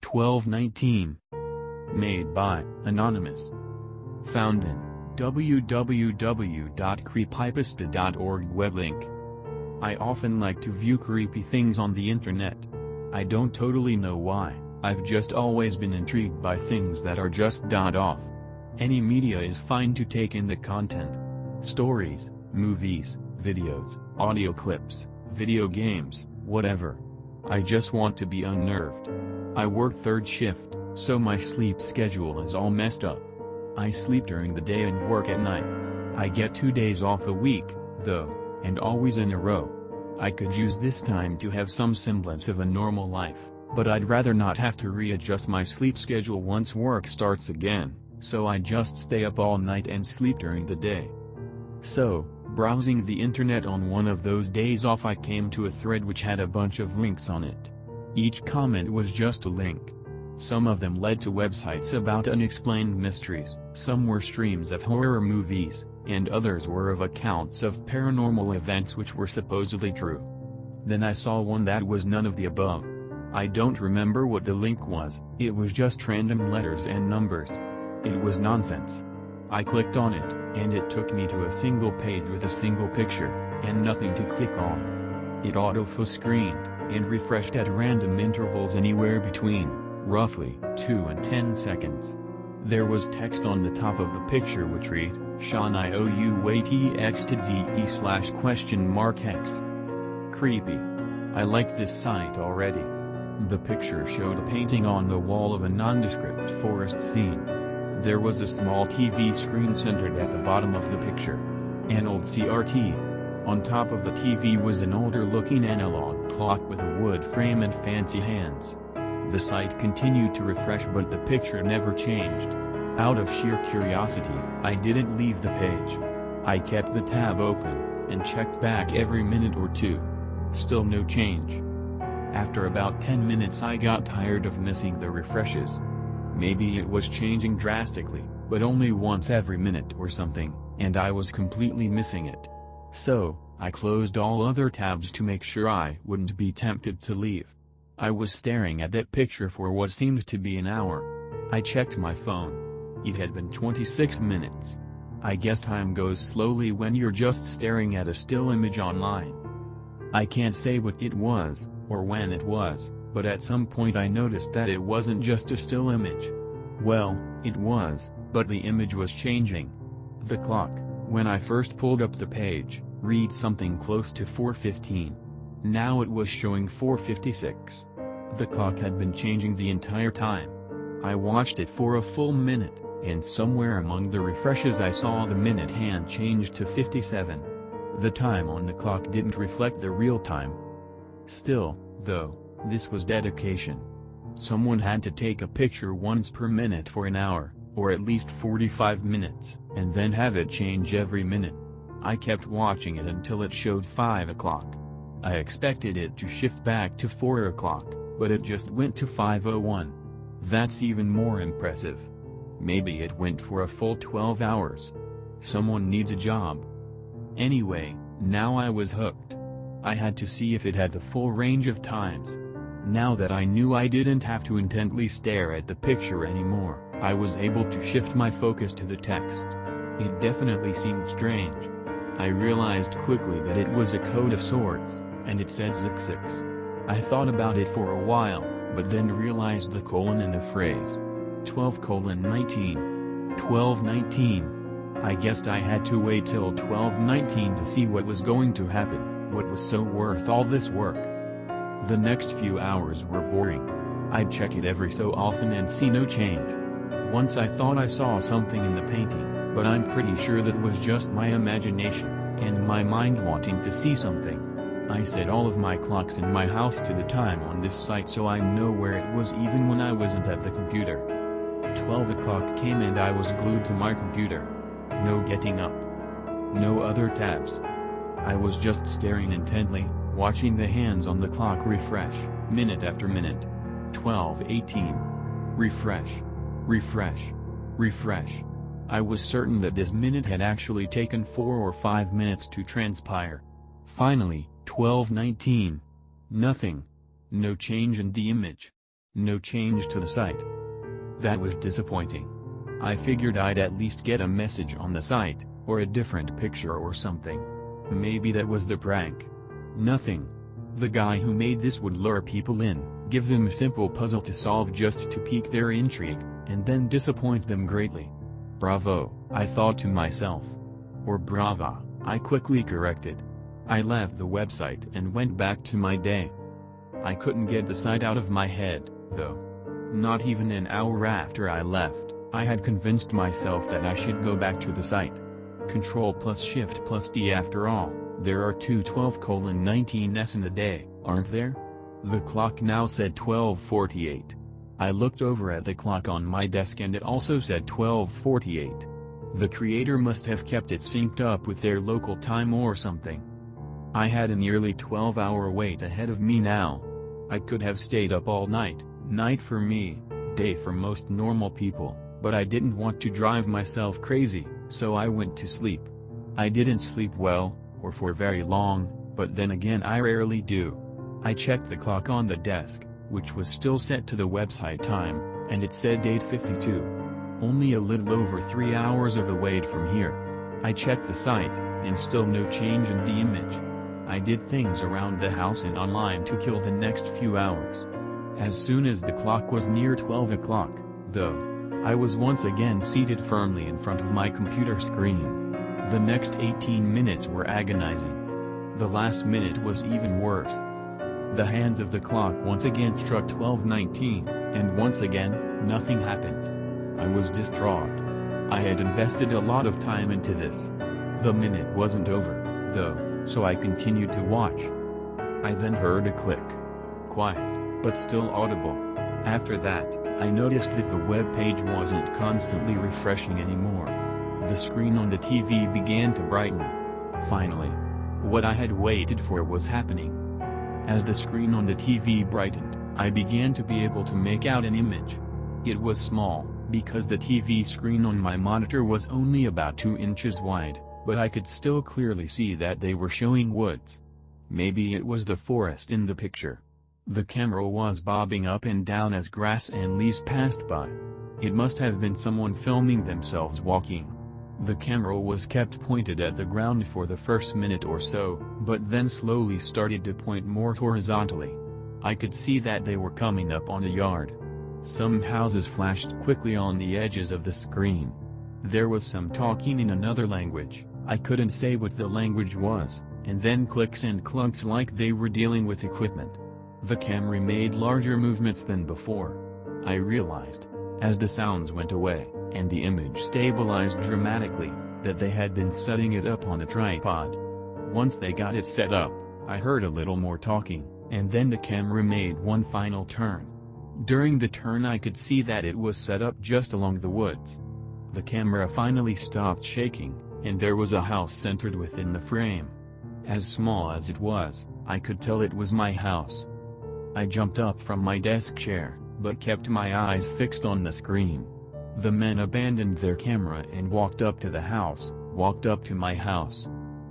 12:19. Made by Anonymous. Found in www.creepypasta.org web link. I often like to view creepy things on the internet. I don't totally know why, I've just always been intrigued by things that are just off. Any media is fine to take in the content. Stories, movies, videos, audio clips, video games, whatever. I just want to be unnerved. I work third shift, so my sleep schedule is all messed up. I sleep during the day and work at night. I get 2 days off a week, though, and always in a row. I could use this time to have some semblance of a normal life, but I'd rather not have to readjust my sleep schedule once work starts again, so I just stay up all night and sleep during the day. So, browsing the internet on one of those days off, I came to a thread which had a bunch of links on it. Each comment was just a link. Some of them led to websites about unexplained mysteries, some were streams of horror movies, and others were of accounts of paranormal events which were supposedly true. Then I saw one that was none of the above. I don't remember what the link was, it was just random letters and numbers. It was nonsense. I clicked on it, and it took me to a single page with a single picture, and nothing to click on. It auto-full-screened, and refreshed at random intervals anywhere between, roughly, 2 and 10 seconds. There was text on the top of the picture which read, Sean IOUATXTDE/?X. Creepy. I liked this site already. The picture showed a painting on the wall of a nondescript forest scene. There was a small TV screen centered at the bottom of the picture. An old CRT. On top of the TV was an older-looking analog clock with a wood frame and fancy hands. The site continued to refresh, but the picture never changed. Out of sheer curiosity, I didn't leave the page. I kept the tab open, and checked back every minute or two. Still no change. After about 10 minutes I got tired of missing the refreshes. Maybe it was changing drastically, but only once every minute or something, and I was completely missing it. So, I closed all other tabs to make sure I wouldn't be tempted to leave. I was staring at that picture for what seemed to be an hour. I checked my phone. It had been 26 minutes. I guess time goes slowly when you're just staring at a still image online. I can't say what it was, or when it was, but at some point I noticed that it wasn't just a still image. Well, it was, but the image was changing. The clock, when I first pulled up the page, read something close to 4:15. Now it was showing 4:56. The clock had been changing the entire time. I watched it for a full minute, and somewhere among the refreshes I saw the minute hand change to 57. The time on the clock didn't reflect the real time. Still, though, this was dedication. Someone had to take a picture once per minute for an hour, or at least 45 minutes, and then have it change every minute. I kept watching it until it showed 5 o'clock. I expected it to shift back to 4 o'clock, but it just went to 5:01. That's even more impressive. Maybe it went for a full 12 hours. Someone needs a job. Anyway, now I was hooked. I had to see if it had the full range of times. Now that I knew I didn't have to intently stare at the picture anymore, I was able to shift my focus to the text. It definitely seemed strange. I realized quickly that it was a code of sorts, and it said 66. I thought about it for a while, but then realized the colon in the phrase. 12:19. 12:19. I guessed I had to wait till 12:19 to see what was going to happen, what was so worth all this work. The next few hours were boring. I'd check it every so often and see no change. Once I thought I saw something in the painting, but I'm pretty sure that was just my imagination, and my mind wanting to see something. I set all of my clocks in my house to the time on this site so I know where it was even when I wasn't at the computer. 12 o'clock came and I was glued to my computer. No getting up. No other tabs. I was just staring intently, watching the hands on the clock refresh, minute after minute. 12:18. Refresh. Refresh. Refresh. I was certain that this minute had actually taken 4 or 5 minutes to transpire. Finally, 12:19. Nothing. No change in the image. No change to the site. That was disappointing. I figured I'd at least get a message on the site, or a different picture or something. Maybe that was the prank. Nothing. The guy who made this would lure people in, give them a simple puzzle to solve just to pique their intrigue, and then disappoint them greatly. Bravo, I thought to myself. Or brava, I quickly corrected. I left the website and went back to my day. I couldn't get the site out of my head, though. Not even an hour after I left, I had convinced myself that I should go back to the site. Control plus Shift plus D after all, there are two 12:19s in the day, aren't there? The clock now said 12:48. I looked over at the clock on my desk and it also said 12:48. The creator must have kept it synced up with their local time or something. I had a nearly 12-hour wait ahead of me now. I could have stayed up all night, night for me, day for most normal people, but I didn't want to drive myself crazy, so I went to sleep. I didn't sleep well, or for very long, but then again I rarely do. I checked the clock on the desk, which was still set to the website time, and it said 8:52. Only a little over 3 hours of a wait from here. I checked the site, and still no change in the image. I did things around the house and online to kill the next few hours. As soon as the clock was near 12 o'clock, though, I was once again seated firmly in front of my computer screen. The next 18 minutes were agonizing. The last minute was even worse. The hands of the clock once again struck 12:19, and once again, nothing happened. I was distraught. I had invested a lot of time into this. The minute wasn't over, though, so I continued to watch. I then heard a click. Quiet, but still audible. After that, I noticed that the web page wasn't constantly refreshing anymore. The screen on the TV began to brighten. Finally, what I had waited for was happening. As the screen on the TV brightened, I began to be able to make out an image. It was small, because the TV screen on my monitor was only about 2 inches wide, but I could still clearly see that they were showing woods. Maybe it was the forest in the picture. The camera was bobbing up and down as grass and leaves passed by. It must have been someone filming themselves walking. The camera was kept pointed at the ground for the first minute or so, but then slowly started to point more horizontally. I could see that they were coming up on a yard. Some houses flashed quickly on the edges of the screen. There was some talking in another language, I couldn't say what the language was, and then clicks and clunks like they were dealing with equipment. The camera made larger movements than before. I realized, as the sounds went away, and the image stabilized dramatically, that they had been setting it up on a tripod. Once they got it set up, I heard a little more talking, and then the camera made one final turn. During the turn I could see that it was set up just along the woods. The camera finally stopped shaking, and there was a house centered within the frame. As small as it was, I could tell it was my house. I jumped up from my desk chair, but kept my eyes fixed on the screen. The men abandoned their camera and walked up to the house, walked up to my house.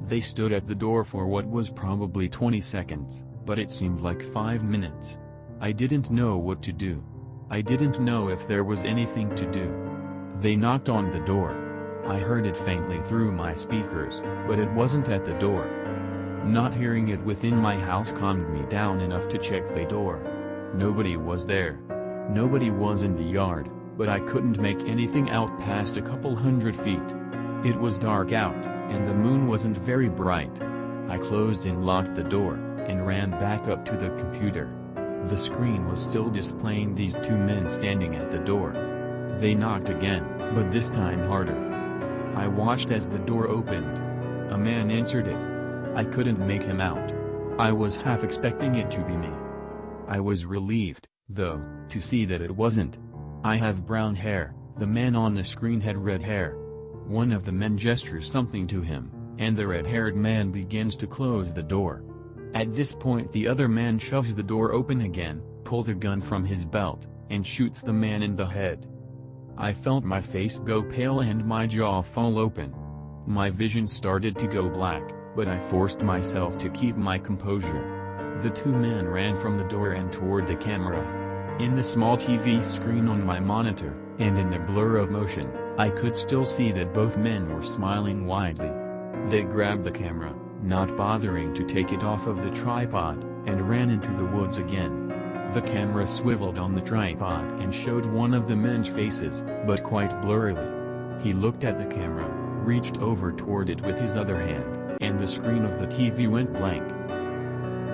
They stood at the door for what was probably 20 seconds, but it seemed like 5 minutes. I didn't know what to do. I didn't know if there was anything to do. They knocked on the door. I heard it faintly through my speakers, but it wasn't at the door. Not hearing it within my house calmed me down enough to check the door. Nobody was there. Nobody was in the yard, but I couldn't make anything out past a couple 100 feet. It was dark out, and the moon wasn't very bright. I closed and locked the door, and ran back up to the computer. The screen was still displaying these two men standing at the door. They knocked again, but this time harder. I watched as the door opened. A man answered it. I couldn't make him out. I was half expecting it to be me. I was relieved, though, to see that it wasn't. I have brown hair, the man on the screen had red hair. One of the men gestures something to him, and the red-haired man begins to close the door. At this point the other man shoves the door open again, pulls a gun from his belt, and shoots the man in the head. I felt my face go pale and my jaw fall open. My vision started to go black, but I forced myself to keep my composure. The two men ran from the door and toward the camera. In the small TV screen on my monitor, and in the blur of motion, I could still see that both men were smiling widely. They grabbed the camera, not bothering to take it off of the tripod, and ran into the woods again. The camera swiveled on the tripod and showed one of the men's faces, but quite blurrily. He looked at the camera, reached over toward it with his other hand, and the screen of the TV went blank.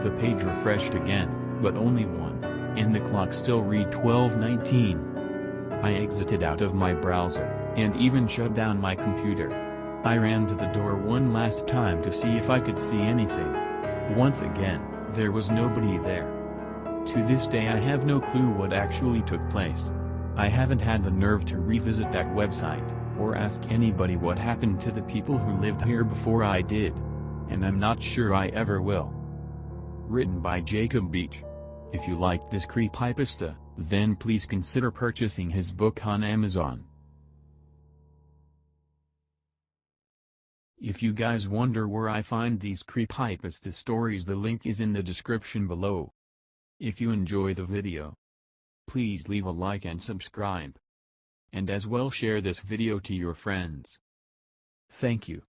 The page refreshed again, but only once, and the clock still read 12:19. I exited out of my browser, and even shut down my computer. I ran to the door one last time to see if I could see anything. Once again, there was nobody there. To this day I have no clue what actually took place. I haven't had the nerve to revisit that website, or ask anybody what happened to the people who lived here before I did. And I'm not sure I ever will. Written by Jacob Beach. If you liked this creepypasta, then please consider purchasing his book on Amazon. If you guys wonder where I find these creepypasta stories, the link is in the description below. If you enjoy the video, please leave a like and subscribe. And as well share this video to your friends. Thank you.